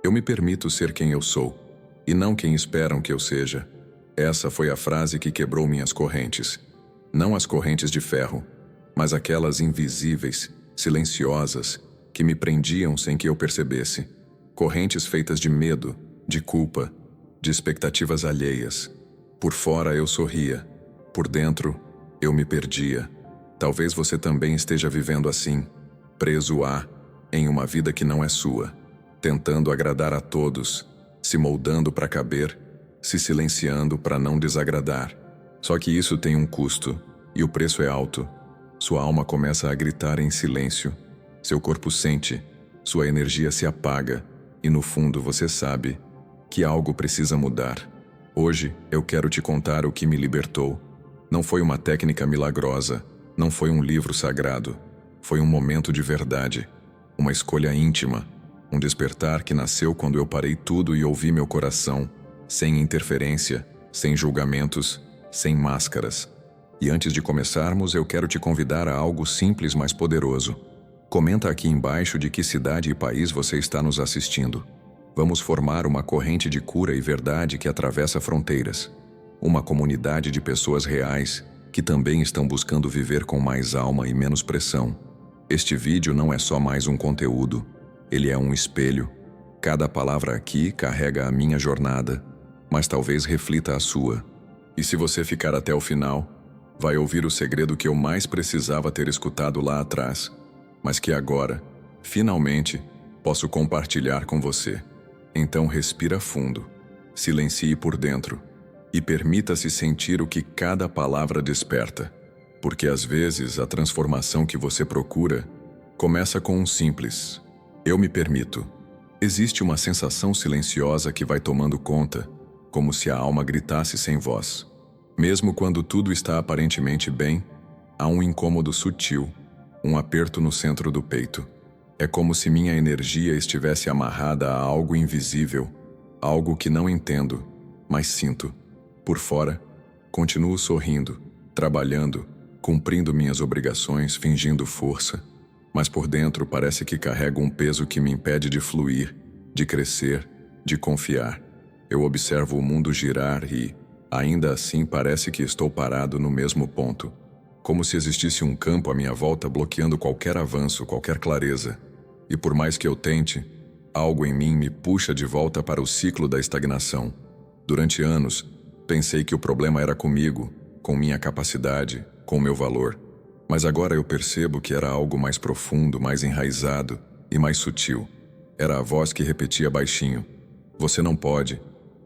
Eu me permito ser quem eu sou, e não quem esperam que eu seja. Essa foi a frase que quebrou minhas correntes. Não as correntes de ferro, mas aquelas invisíveis, silenciosas, que me prendiam sem que eu percebesse. Correntes feitas de medo, de culpa, de expectativas alheias. Por fora eu sorria, por dentro eu me perdia. Talvez você também esteja vivendo assim, preso em uma vida que não é sua, tentando agradar a todos, se moldando para caber, se silenciando para não desagradar. Só que isso tem um custo, e o preço é alto. Sua alma começa a gritar em silêncio, seu corpo sente, sua energia se apaga, e no fundo você sabe que algo precisa mudar. Hoje eu quero te contar o que me libertou. Não foi uma técnica milagrosa, não foi um livro sagrado, foi um momento de verdade, uma escolha íntima, um despertar que nasceu quando eu parei tudo e ouvi meu coração, sem interferência, sem julgamentos, sem máscaras. E antes de começarmos, eu quero te convidar a algo simples, mas poderoso. Comenta aqui embaixo de que cidade e país você está nos assistindo. Vamos formar uma corrente de cura e verdade que atravessa fronteiras. Uma comunidade de pessoas reais que também estão buscando viver com mais alma e menos pressão. Este vídeo não é só mais um conteúdo, ele é um espelho. Cada palavra aqui carrega a minha jornada, mas talvez reflita a sua. E se você ficar até o final, vai ouvir o segredo que eu mais precisava ter escutado lá atrás, mas que agora, finalmente, posso compartilhar com você. Então respira fundo, silencie por dentro e permita-se sentir o que cada palavra desperta. Porque às vezes a transformação que você procura começa com um simples "eu me permito". Existe uma sensação silenciosa que vai tomando conta, como se a alma gritasse sem voz. Mesmo quando tudo está aparentemente bem, há um incômodo sutil, um aperto no centro do peito. É como se minha energia estivesse amarrada a algo invisível, algo que não entendo, mas sinto. Por fora, continuo sorrindo, trabalhando, cumprindo minhas obrigações, fingindo força, mas por dentro parece que carrego um peso que me impede de fluir, de crescer, de confiar. Eu observo o mundo girar e, ainda assim, parece que estou parado no mesmo ponto, como se existisse um campo à minha volta bloqueando qualquer avanço, qualquer clareza. E por mais que eu tente, algo em mim me puxa de volta para o ciclo da estagnação. Durante anos, pensei que o problema era comigo, com minha capacidade, com meu valor. Mas agora eu percebo que era algo mais profundo, mais enraizado e mais sutil. Era a voz que repetia baixinho: "Você não pode,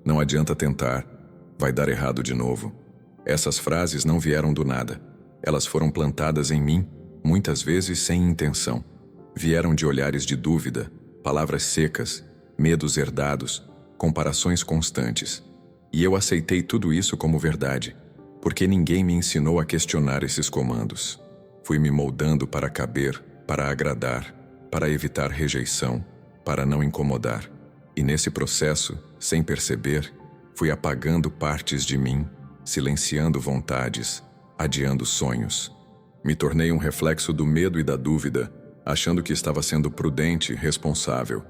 não adianta tentar, vai dar errado de novo". Essas frases não vieram do nada. Elas foram plantadas em mim, muitas vezes sem intenção. Vieram de olhares de dúvida, palavras secas, medos herdados, comparações constantes. E eu aceitei tudo isso como verdade, porque ninguém me ensinou a questionar esses comandos. Fui me moldando para caber, para agradar, para evitar rejeição, para não incomodar. E nesse processo, sem perceber, fui apagando partes de mim, silenciando vontades, adiando sonhos. Me tornei um reflexo do medo e da dúvida, achando que estava sendo prudente e responsável.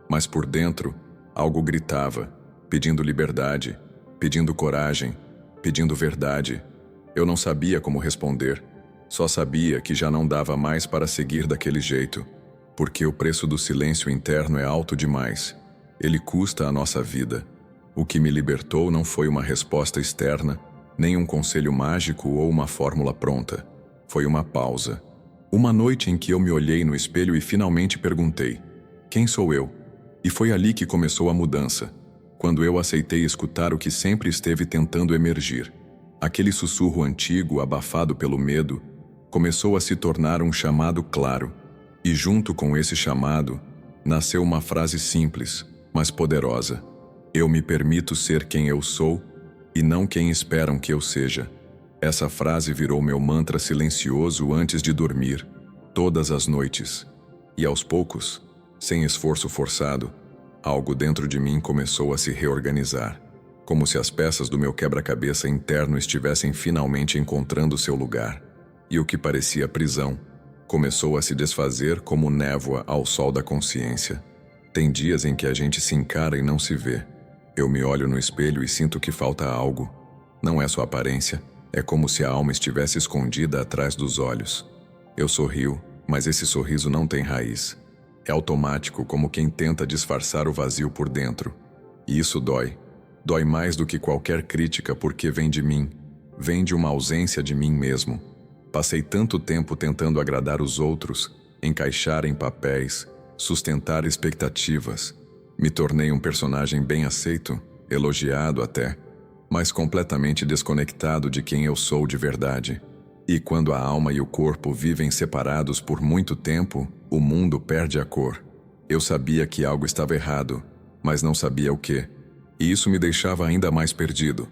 Mas por dentro, algo gritava, pedindo liberdade, pedindo coragem, pedindo verdade. Eu não sabia como responder, só sabia que já não dava mais para seguir daquele jeito, porque o preço do silêncio interno é alto demais. Ele custa a nossa vida. O que me libertou não foi uma resposta externa, nem um conselho mágico ou uma fórmula pronta. Foi uma pausa. Uma noite em que eu me olhei no espelho e finalmente perguntei: quem sou eu? E foi ali que começou a mudança, quando eu aceitei escutar o que sempre esteve tentando emergir. Aquele sussurro antigo, abafado pelo medo, começou a se tornar um chamado claro. E junto com esse chamado, nasceu uma frase simples, mas poderosa: eu me permito ser quem eu sou e não quem esperam que eu seja. Essa frase virou meu mantra silencioso antes de dormir, todas as noites. E aos poucos, sem esforço forçado, algo dentro de mim começou a se reorganizar, como se as peças do meu quebra-cabeça interno estivessem finalmente encontrando seu lugar. E o que parecia prisão começou a se desfazer como névoa ao sol da consciência. Tem dias em que a gente se encara e não se vê. Eu me olho no espelho e sinto que falta algo. Não é só aparência, é como se a alma estivesse escondida atrás dos olhos. Eu sorrio, mas esse sorriso não tem raiz. É automático, como quem tenta disfarçar o vazio por dentro. E isso dói. Dói mais do que qualquer crítica porque vem de mim. Vem de uma ausência de mim mesmo. Passei tanto tempo tentando agradar os outros, encaixar em papéis, sustentar expectativas. Me tornei um personagem bem aceito, elogiado até, mas completamente desconectado de quem eu sou de verdade. E quando a alma e o corpo vivem separados por muito tempo, o mundo perde a cor. Eu sabia que algo estava errado, mas não sabia o quê. E isso me deixava ainda mais perdido.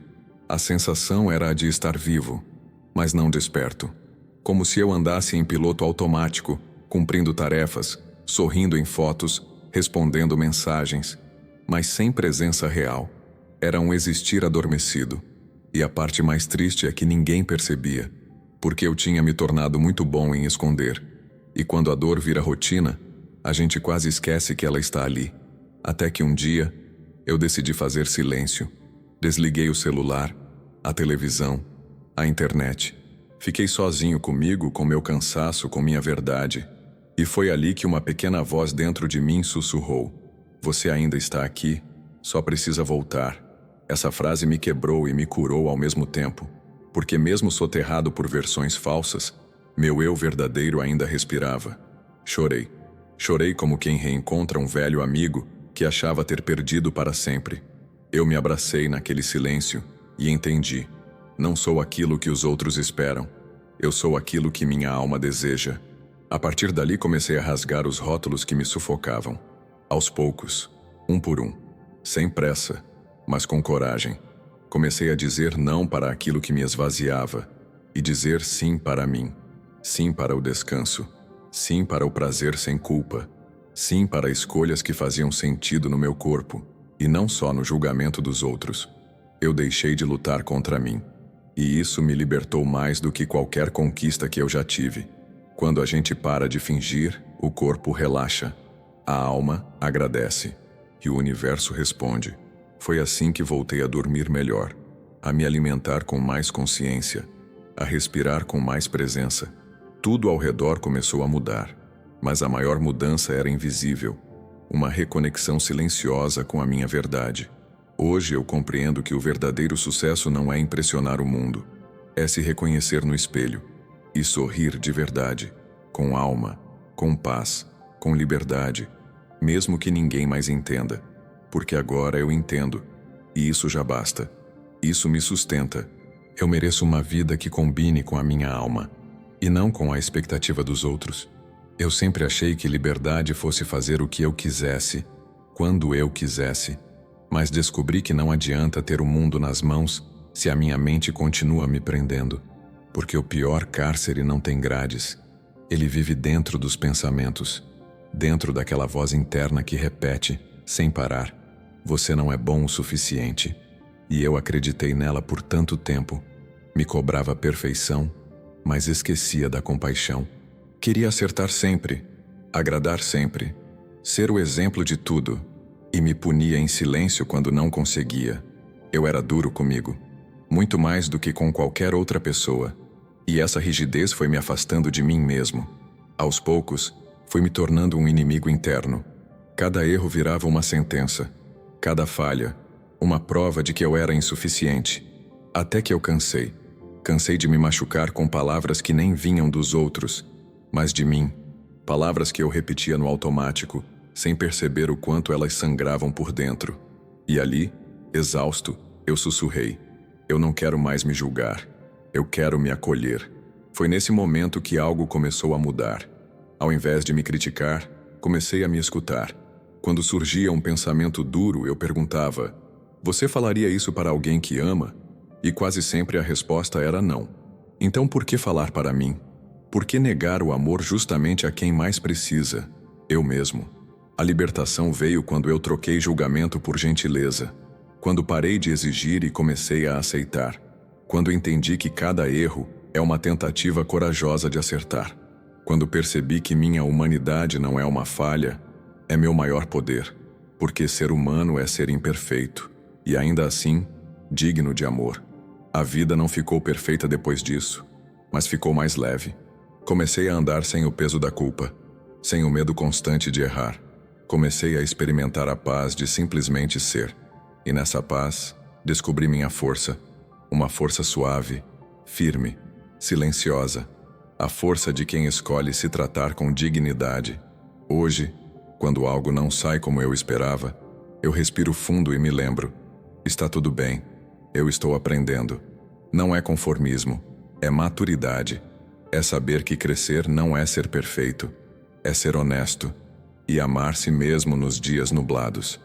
A sensação era a de estar vivo, mas não desperto. Como se eu andasse em piloto automático, cumprindo tarefas, sorrindo em fotos, respondendo mensagens, mas sem presença real. Era um existir adormecido. E a parte mais triste é que ninguém percebia, porque eu tinha me tornado muito bom em esconder. E quando a dor vira rotina, a gente quase esquece que ela está ali. Até que um dia, eu decidi fazer silêncio. Desliguei o celular, a televisão, a internet. Fiquei sozinho comigo, com meu cansaço, com minha verdade. E foi ali que uma pequena voz dentro de mim sussurrou: "Você ainda está aqui, só precisa voltar." Essa frase me quebrou e me curou ao mesmo tempo, porque mesmo soterrado por versões falsas, meu eu verdadeiro ainda respirava. Chorei. Chorei como quem reencontra um velho amigo que achava ter perdido para sempre. Eu me abracei naquele silêncio e entendi: não sou aquilo que os outros esperam. Eu sou aquilo que minha alma deseja. A partir dali comecei a rasgar os rótulos que me sufocavam. Aos poucos, um por um. Sem pressa, mas com coragem. Comecei a dizer não para aquilo que me esvaziava e dizer sim para mim. Sim para o descanso. Sim para o prazer sem culpa. Sim para escolhas que faziam sentido no meu corpo e não só no julgamento dos outros. Eu deixei de lutar contra mim. E isso me libertou mais do que qualquer conquista que eu já tive. Quando a gente para de fingir, o corpo relaxa. A alma agradece. E o universo responde. Foi assim que voltei a dormir melhor, a me alimentar com mais consciência, a respirar com mais presença. Tudo ao redor começou a mudar, mas a maior mudança era invisível. Uma reconexão silenciosa com a minha verdade. Hoje eu compreendo que o verdadeiro sucesso não é impressionar o mundo. É se reconhecer no espelho e sorrir de verdade, com alma, com paz, com liberdade, mesmo que ninguém mais entenda. Porque agora eu entendo, e isso já basta. Isso me sustenta. Eu mereço uma vida que combine com a minha alma, e não com a expectativa dos outros. Eu sempre achei que liberdade fosse fazer o que eu quisesse, quando eu quisesse, mas descobri que não adianta ter o mundo nas mãos se a minha mente continua me prendendo, porque o pior cárcere não tem grades. Ele vive dentro dos pensamentos, dentro daquela voz interna que repete, sem parar: "Você não é bom o suficiente." E eu acreditei nela por tanto tempo. Me cobrava perfeição, mas esquecia da compaixão. Queria acertar sempre, agradar sempre, ser o exemplo de tudo, e me punia em silêncio quando não conseguia. Eu era duro comigo, muito mais do que com qualquer outra pessoa, e essa rigidez foi me afastando de mim mesmo. Aos poucos, fui me tornando um inimigo interno. Cada erro virava uma sentença, cada falha, uma prova de que eu era insuficiente. Até que eu cansei. Cansei de me machucar com palavras que nem vinham dos outros, mas de mim. Palavras que eu repetia no automático, sem perceber o quanto elas sangravam por dentro. E ali, exausto, eu sussurrei: "Eu não quero mais me julgar. Eu quero me acolher." Foi nesse momento que algo começou a mudar. Ao invés de me criticar, comecei a me escutar. Quando surgia um pensamento duro, eu perguntava: "Você falaria isso para alguém que ama?" E quase sempre a resposta era não. Então por que falar para mim? Por que negar o amor justamente a quem mais precisa? Eu mesmo. A libertação veio quando eu troquei julgamento por gentileza. Quando parei de exigir e comecei a aceitar. Quando entendi que cada erro é uma tentativa corajosa de acertar. Quando percebi que minha humanidade não é uma falha, é meu maior poder, porque ser humano é ser imperfeito, e ainda assim, digno de amor. A vida não ficou perfeita depois disso, mas ficou mais leve. Comecei a andar sem o peso da culpa, sem o medo constante de errar. Comecei a experimentar a paz de simplesmente ser. E nessa paz, descobri minha força. Uma força suave, firme, silenciosa. A força de quem escolhe se tratar com dignidade. Hoje, quando algo não sai como eu esperava, eu respiro fundo e me lembro. Está tudo bem. Eu estou aprendendo. Não é conformismo, é maturidade. É saber que crescer não é ser perfeito, é ser honesto e amar-se mesmo nos dias nublados.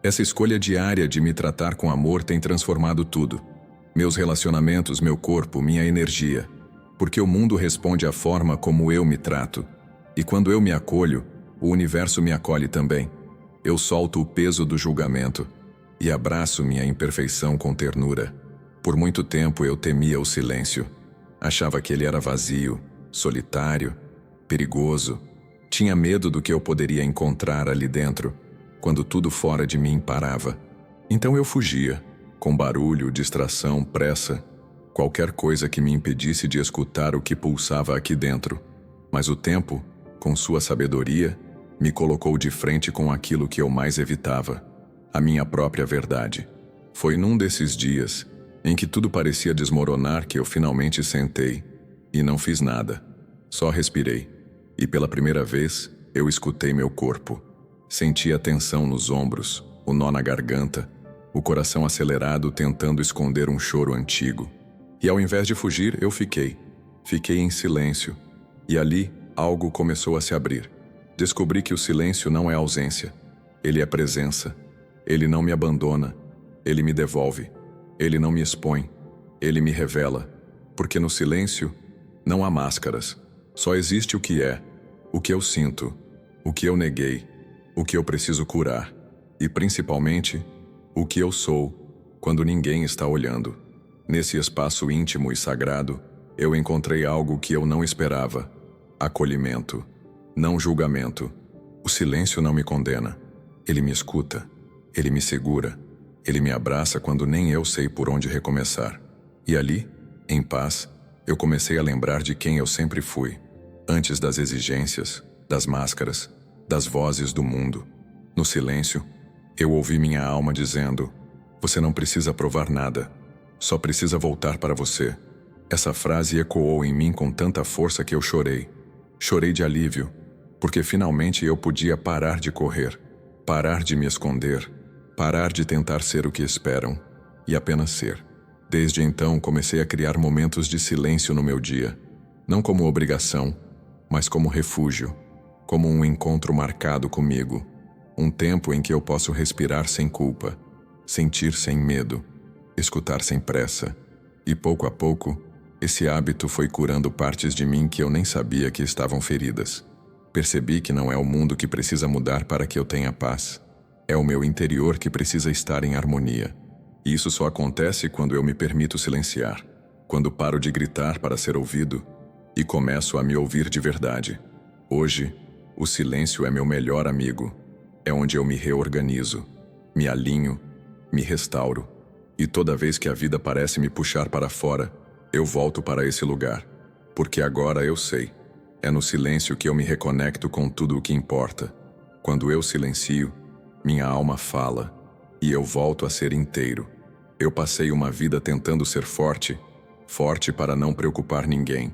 Essa escolha diária de me tratar com amor tem transformado tudo. Meus relacionamentos, meu corpo, minha energia. Porque o mundo responde à forma como eu me trato. E quando eu me acolho, o universo me acolhe também. Eu solto o peso do julgamento e abraço minha imperfeição com ternura. Por muito tempo eu temia o silêncio. Achava que ele era vazio, solitário, perigoso. Tinha medo do que eu poderia encontrar ali dentro, quando tudo fora de mim parava. Então eu fugia, com barulho, distração, pressa, qualquer coisa que me impedisse de escutar o que pulsava aqui dentro. Mas o tempo, com sua sabedoria, me colocou de frente com aquilo que eu mais evitava, a minha própria verdade. Foi num desses dias em que tudo parecia desmoronar que eu finalmente sentei e não fiz nada. Só respirei. E pela primeira vez, eu escutei meu corpo. Senti a tensão nos ombros, o nó na garganta, o coração acelerado tentando esconder um choro antigo. E ao invés de fugir, eu fiquei. Fiquei em silêncio. E ali, algo começou a se abrir. Descobri que o silêncio não é ausência. Ele é presença. Ele não me abandona. Ele me devolve. Ele não me expõe, ele me revela, porque no silêncio não há máscaras, só existe o que é, o que eu sinto, o que eu neguei, o que eu preciso curar e, principalmente, o que eu sou quando ninguém está olhando. Nesse espaço íntimo e sagrado, eu encontrei algo que eu não esperava: acolhimento, não julgamento. O silêncio não me condena, ele me escuta, ele me segura. Ele me abraça quando nem eu sei por onde recomeçar. E ali, em paz, eu comecei a lembrar de quem eu sempre fui, antes das exigências, das máscaras, das vozes do mundo. No silêncio, eu ouvi minha alma dizendo: "Você não precisa provar nada, só precisa voltar para você." Essa frase ecoou em mim com tanta força que eu chorei. Chorei de alívio, porque finalmente eu podia parar de correr, parar de me esconder, parar de tentar ser o que esperam, e apenas ser. Desde então comecei a criar momentos de silêncio no meu dia, não como obrigação, mas como refúgio, como um encontro marcado comigo, um tempo em que eu posso respirar sem culpa, sentir sem medo, escutar sem pressa. E pouco a pouco, esse hábito foi curando partes de mim que eu nem sabia que estavam feridas. Percebi que não é o mundo que precisa mudar para que eu tenha paz. É o meu interior que precisa estar em harmonia. E isso só acontece quando eu me permito silenciar, quando paro de gritar para ser ouvido e começo a me ouvir de verdade. Hoje, o silêncio é meu melhor amigo. É onde eu me reorganizo, me alinho, me restauro. E toda vez que a vida parece me puxar para fora, eu volto para esse lugar. Porque agora eu sei. É no silêncio que eu me reconecto com tudo o que importa. Quando eu silencio, minha alma fala, e eu volto a ser inteiro. Eu passei uma vida tentando ser forte, forte para não preocupar ninguém,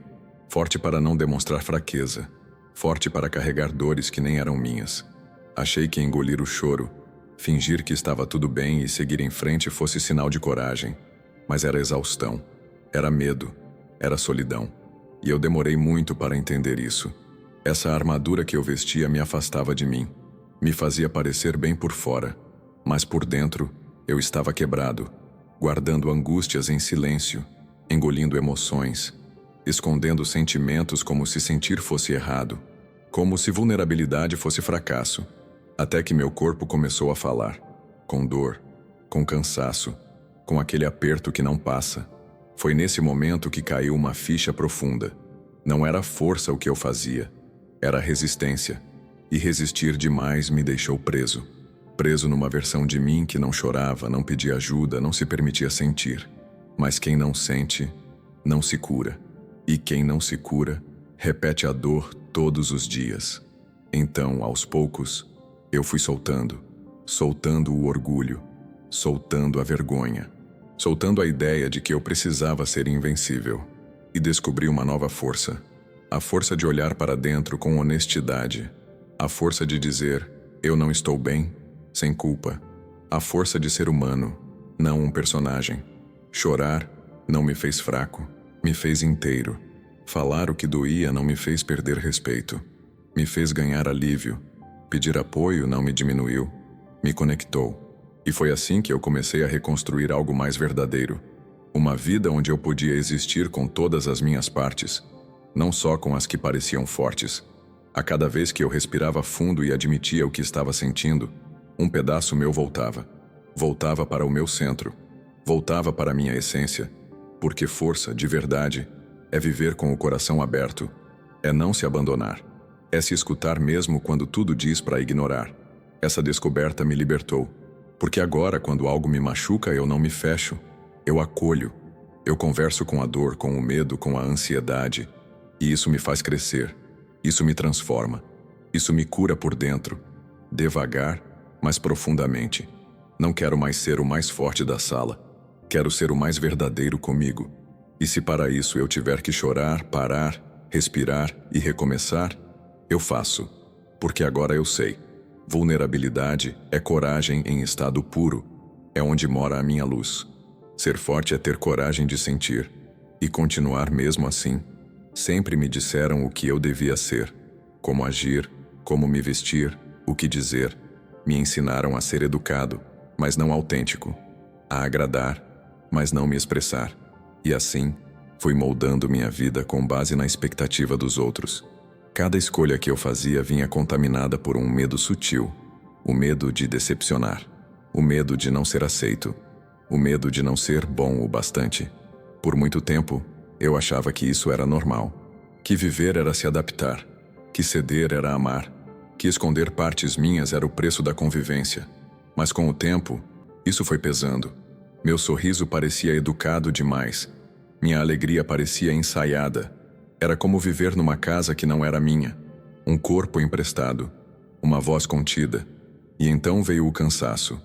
forte para não demonstrar fraqueza, forte para carregar dores que nem eram minhas. Achei que engolir o choro, fingir que estava tudo bem e seguir em frente fosse sinal de coragem, mas era exaustão, era medo, era solidão. E eu demorei muito para entender isso. Essa armadura que eu vestia me afastava de mim. Me fazia parecer bem por fora, mas por dentro eu estava quebrado, guardando angústias em silêncio, engolindo emoções, escondendo sentimentos como se sentir fosse errado, como se vulnerabilidade fosse fracasso, até que meu corpo começou a falar, com dor, com cansaço, com aquele aperto que não passa. Foi nesse momento que caiu uma ficha profunda. Não era força o que eu fazia, era resistência. E resistir demais me deixou preso. Preso numa versão de mim que não chorava, não pedia ajuda, não se permitia sentir. Mas quem não sente, não se cura. E quem não se cura, repete a dor todos os dias. Então, aos poucos, eu fui soltando o orgulho, soltando a vergonha, soltando a ideia de que eu precisava ser invencível. E descobri uma nova força. A força de olhar para dentro com honestidade. A força de dizer, eu não estou bem, sem culpa. A força de ser humano, não um personagem. Chorar não me fez fraco, me fez inteiro. Falar o que doía não me fez perder respeito. Me fez ganhar alívio. Pedir apoio não me diminuiu, me conectou. E foi assim que eu comecei a reconstruir algo mais verdadeiro. Uma vida onde eu podia existir com todas as minhas partes, não só com as que pareciam fortes. A cada vez que eu respirava fundo e admitia o que estava sentindo, um pedaço meu voltava. Voltava para o meu centro. Voltava para a minha essência. Porque força, de verdade, é viver com o coração aberto. É não se abandonar. É se escutar mesmo quando tudo diz para ignorar. Essa descoberta me libertou. Porque agora, quando algo me machuca, eu não me fecho. Eu acolho. Eu converso com a dor, com o medo, com a ansiedade. E isso me faz crescer. Isso me transforma. Isso me cura por dentro. Devagar, mas profundamente. Não quero mais ser o mais forte da sala. Quero ser o mais verdadeiro comigo. E se para isso eu tiver que chorar, parar, respirar e recomeçar, eu faço. Porque agora eu sei. Vulnerabilidade é coragem em estado puro. É onde mora a minha luz. Ser forte é ter coragem de sentir. E continuar mesmo assim. Sempre me disseram o que eu devia ser. Como agir, como me vestir, o que dizer. Me ensinaram a ser educado, mas não autêntico. A agradar, mas não me expressar. E assim, fui moldando minha vida com base na expectativa dos outros. Cada escolha que eu fazia vinha contaminada por um medo sutil. O medo de decepcionar. O medo de não ser aceito. O medo de não ser bom o bastante. Por muito tempo, eu achava que isso era normal. Que viver era se adaptar. Que ceder era amar. Que esconder partes minhas era o preço da convivência. Mas com o tempo, isso foi pesando. Meu sorriso parecia educado demais. Minha alegria parecia ensaiada. Era como viver numa casa que não era minha. Um corpo emprestado. Uma voz contida. E então veio o cansaço.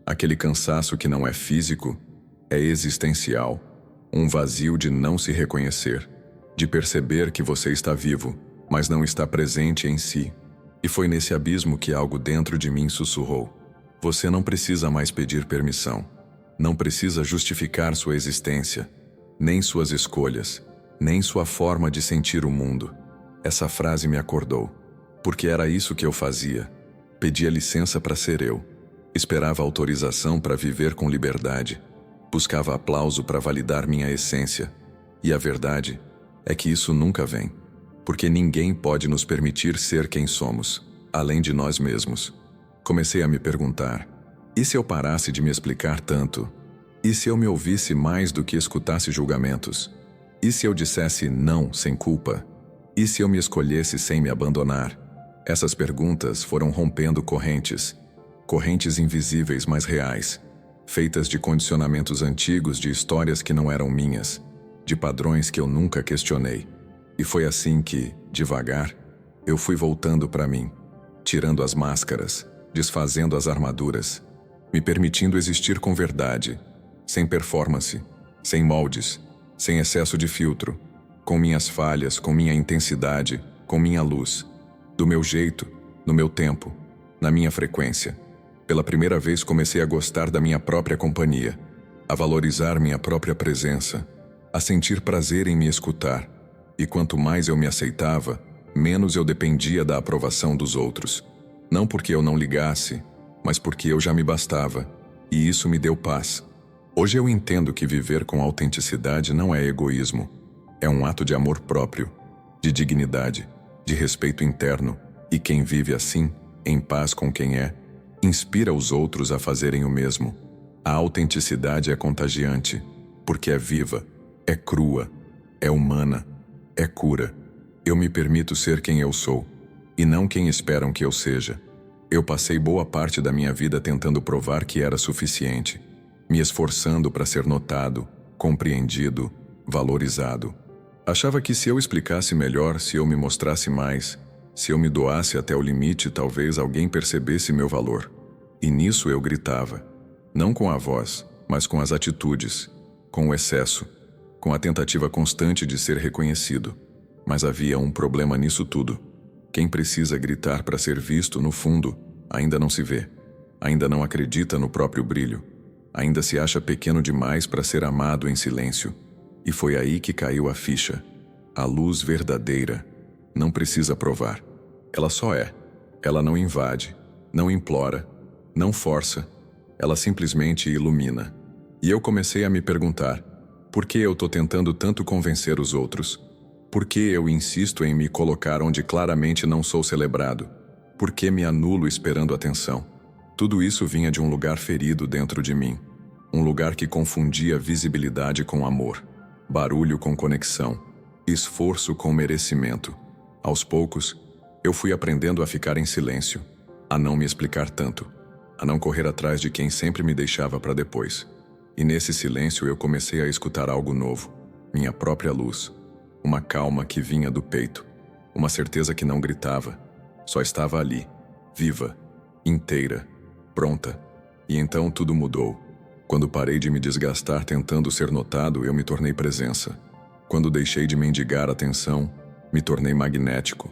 Aquele cansaço que não é físico, é existencial. Um vazio de não se reconhecer. De perceber que você está vivo, mas não está presente em si. E foi nesse abismo que algo dentro de mim sussurrou. Você não precisa mais pedir permissão. Não precisa justificar sua existência, nem suas escolhas, nem sua forma de sentir o mundo. Essa frase me acordou, porque era isso que eu fazia. Pedia licença para ser eu. Esperava autorização para viver com liberdade. Buscava aplauso para validar minha essência. E a verdade é que isso nunca vem. Porque ninguém pode nos permitir ser quem somos, além de nós mesmos. Comecei a me perguntar, e se eu parasse de me explicar tanto? E se eu me ouvisse mais do que escutasse julgamentos? E se eu dissesse não sem culpa? E se eu me escolhesse sem me abandonar? Essas perguntas foram rompendo correntes. Correntes invisíveis, mas reais. Feitas de condicionamentos antigos, de histórias que não eram minhas. De padrões que eu nunca questionei. E foi assim que, devagar, eu fui voltando para mim. Tirando as máscaras, desfazendo as armaduras. Me permitindo existir com verdade. Sem performance, sem moldes, sem excesso de filtro. Com minhas falhas, com minha intensidade, com minha luz. Do meu jeito, no meu tempo, na minha frequência. Pela primeira vez comecei a gostar da minha própria companhia, a valorizar minha própria presença, a sentir prazer em me escutar. E quanto mais eu me aceitava, menos eu dependia da aprovação dos outros. Não porque eu não ligasse, mas porque eu já me bastava, e isso me deu paz. Hoje eu entendo que viver com autenticidade não é egoísmo. É um ato de amor próprio, de dignidade, de respeito interno, e quem vive assim, em paz com quem é, inspira os outros a fazerem o mesmo. A autenticidade é contagiante, porque é viva, é crua, é humana, é cura. Eu me permito ser quem eu sou, e não quem esperam que eu seja. Eu passei boa parte da minha vida tentando provar que era suficiente, me esforçando para ser notado, compreendido, valorizado. Achava que se eu explicasse melhor, se eu me mostrasse mais, se eu me doasse até o limite, talvez alguém percebesse meu valor. E nisso eu gritava, não com a voz, mas com as atitudes, com o excesso, com a tentativa constante de ser reconhecido. Mas havia um problema nisso tudo. Quem precisa gritar para ser visto, no fundo, ainda não se vê, ainda não acredita no próprio brilho, ainda se acha pequeno demais para ser amado em silêncio. E foi aí que caiu a ficha. A luz verdadeira não precisa provar. Ela só é. Ela não invade, não implora, não força. Ela simplesmente ilumina. E eu comecei a me perguntar, por que eu estou tentando tanto convencer os outros? Por que eu insisto em me colocar onde claramente não sou celebrado? Por que me anulo esperando atenção? Tudo isso vinha de um lugar ferido dentro de mim. Um lugar que confundia visibilidade com amor, barulho com conexão, esforço com merecimento. Aos poucos, eu fui aprendendo a ficar em silêncio, a não me explicar tanto, a não correr atrás de quem sempre me deixava para depois. E nesse silêncio eu comecei a escutar algo novo, minha própria luz, uma calma que vinha do peito, uma certeza que não gritava, só estava ali, viva, inteira, pronta. E então tudo mudou. Quando parei de me desgastar tentando ser notado, eu me tornei presença. Quando deixei de mendigar atenção, me tornei magnético.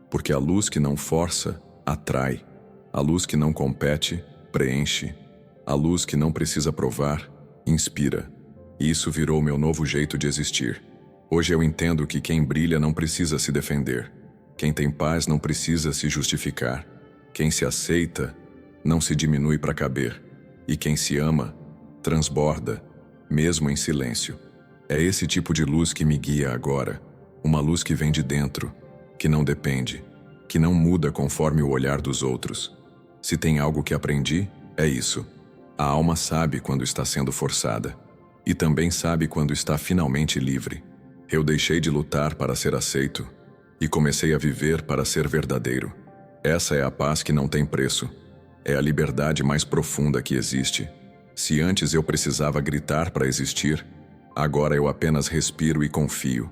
Porque a luz que não força, atrai. A luz que não compete, preenche. A luz que não precisa provar, inspira. E isso virou meu novo jeito de existir. Hoje eu entendo que quem brilha não precisa se defender. Quem tem paz não precisa se justificar. Quem se aceita, não se diminui para caber. E quem se ama, transborda, mesmo em silêncio. É esse tipo de luz que me guia agora. Uma luz que vem de dentro, que não depende, que não muda conforme o olhar dos outros. Se tem algo que aprendi, é isso. A alma sabe quando está sendo forçada. E também sabe quando está finalmente livre. Eu deixei de lutar para ser aceito e comecei a viver para ser verdadeiro. Essa é a paz que não tem preço. É a liberdade mais profunda que existe. Se antes eu precisava gritar para existir, agora eu apenas respiro e confio,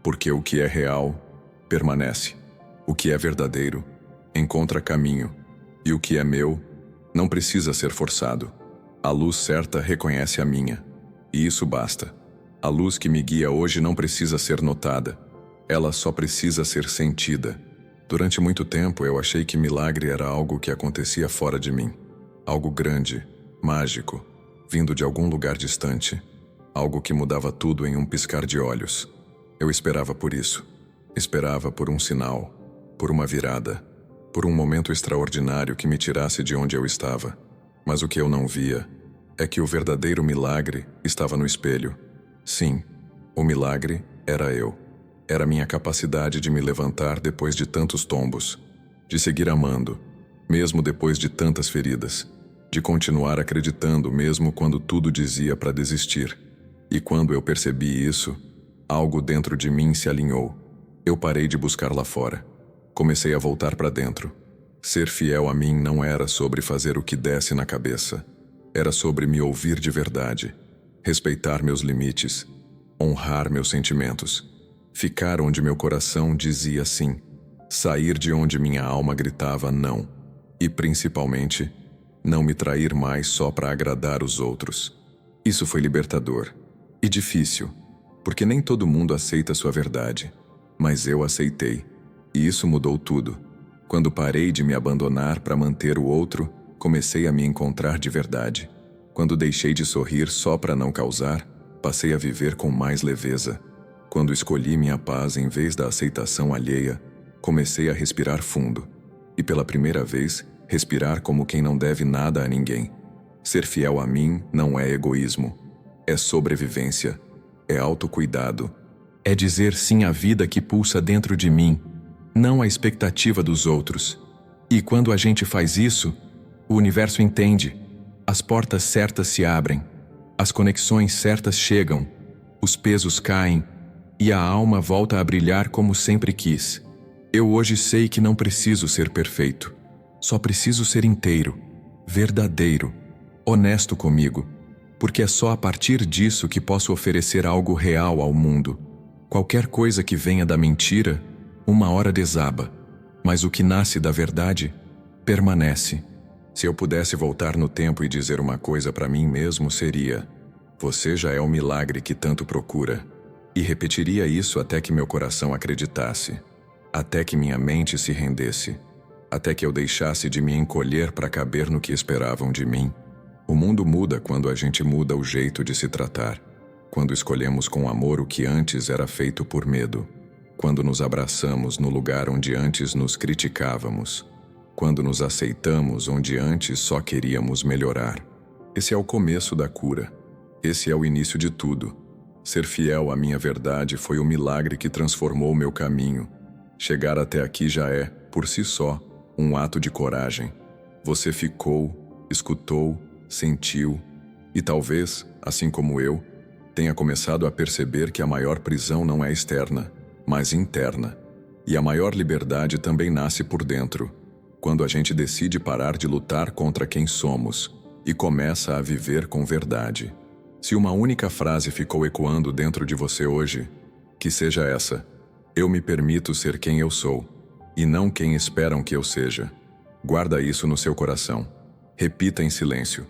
porque o que é real, permanece. O que é verdadeiro, encontra caminho, e o que é meu, não precisa ser forçado. A luz certa reconhece a minha, e isso basta. A luz que me guia hoje não precisa ser notada, ela só precisa ser sentida. Durante muito tempo eu achei que milagre era algo que acontecia fora de mim, algo grande, mágico, vindo de algum lugar distante, algo que mudava tudo em um piscar de olhos. Eu esperava por isso, esperava por um sinal, por uma virada, por um momento extraordinário que me tirasse de onde eu estava. Mas o que eu não via é que o verdadeiro milagre estava no espelho. Sim, o milagre era eu. Era minha capacidade de me levantar depois de tantos tombos, de seguir amando, mesmo depois de tantas feridas, de continuar acreditando mesmo quando tudo dizia para desistir. E quando eu percebi isso, algo dentro de mim se alinhou. Eu parei de buscar lá fora. Comecei a voltar para dentro. Ser fiel a mim não era sobre fazer o que desse na cabeça. Era sobre me ouvir de verdade, respeitar meus limites, honrar meus sentimentos, ficar onde meu coração dizia sim, sair de onde minha alma gritava não, e principalmente, não me trair mais só para agradar os outros. Isso foi libertador e difícil, porque nem todo mundo aceita sua verdade, mas eu aceitei, e isso mudou tudo. Quando parei de me abandonar para manter o outro, comecei a me encontrar de verdade. Quando deixei de sorrir só para não causar, passei a viver com mais leveza. Quando escolhi minha paz em vez da aceitação alheia, comecei a respirar fundo. E pela primeira vez, respirar como quem não deve nada a ninguém. Ser fiel a mim não é egoísmo. É sobrevivência. É autocuidado. É dizer sim à vida que pulsa dentro de mim, não à expectativa dos outros. E quando a gente faz isso, o universo entende. As portas certas se abrem. As conexões certas chegam. Os pesos caem. E a alma volta a brilhar como sempre quis. Eu hoje sei que não preciso ser perfeito. Só preciso ser inteiro, verdadeiro, honesto comigo, porque é só a partir disso que posso oferecer algo real ao mundo. Qualquer coisa que venha da mentira, uma hora desaba, mas o que nasce da verdade, permanece. Se eu pudesse voltar no tempo e dizer uma coisa para mim mesmo, seria: você já é o milagre que tanto procura. E repetiria isso até que meu coração acreditasse, até que minha mente se rendesse, até que eu deixasse de me encolher para caber no que esperavam de mim. O mundo muda quando a gente muda o jeito de se tratar, quando escolhemos com amor o que antes era feito por medo, quando nos abraçamos no lugar onde antes nos criticávamos, quando nos aceitamos onde antes só queríamos melhorar. Esse é o começo da cura. Esse é o início de tudo. Ser fiel à minha verdade foi o milagre que transformou meu caminho. Chegar até aqui já é, por si só, um ato de coragem. Você ficou, escutou, sentiu e talvez, assim como eu, tenha começado a perceber que a maior prisão não é externa, mas interna. E a maior liberdade também nasce por dentro, quando a gente decide parar de lutar contra quem somos e começa a viver com verdade. Se uma única frase ficou ecoando dentro de você hoje, que seja essa: eu me permito ser quem eu sou, e não quem esperam que eu seja. Guarda isso no seu coração. Repita em silêncio.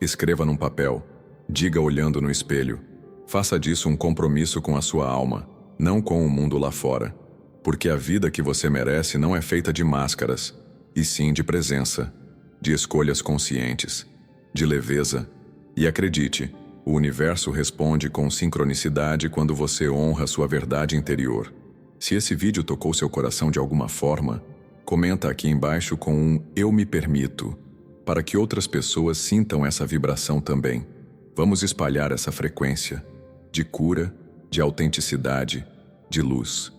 Escreva num papel. Diga olhando no espelho. Faça disso um compromisso com a sua alma, não com o mundo lá fora. Porque a vida que você merece não é feita de máscaras, e sim de presença, de escolhas conscientes, de leveza. E acredite, o universo responde com sincronicidade quando você honra sua verdade interior. Se esse vídeo tocou seu coração de alguma forma, comenta aqui embaixo com um "eu me permito", para que outras pessoas sintam essa vibração também. Vamos espalhar essa frequência de cura, de autenticidade, de luz.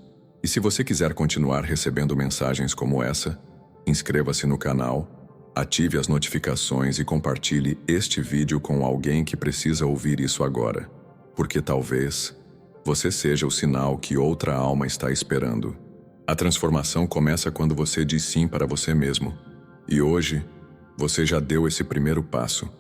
E se você quiser continuar recebendo mensagens como essa, inscreva-se no canal, ative as notificações e compartilhe este vídeo com alguém que precisa ouvir isso agora, porque talvez você seja o sinal que outra alma está esperando. A transformação começa quando você diz sim para você mesmo. E hoje, você já deu esse primeiro passo.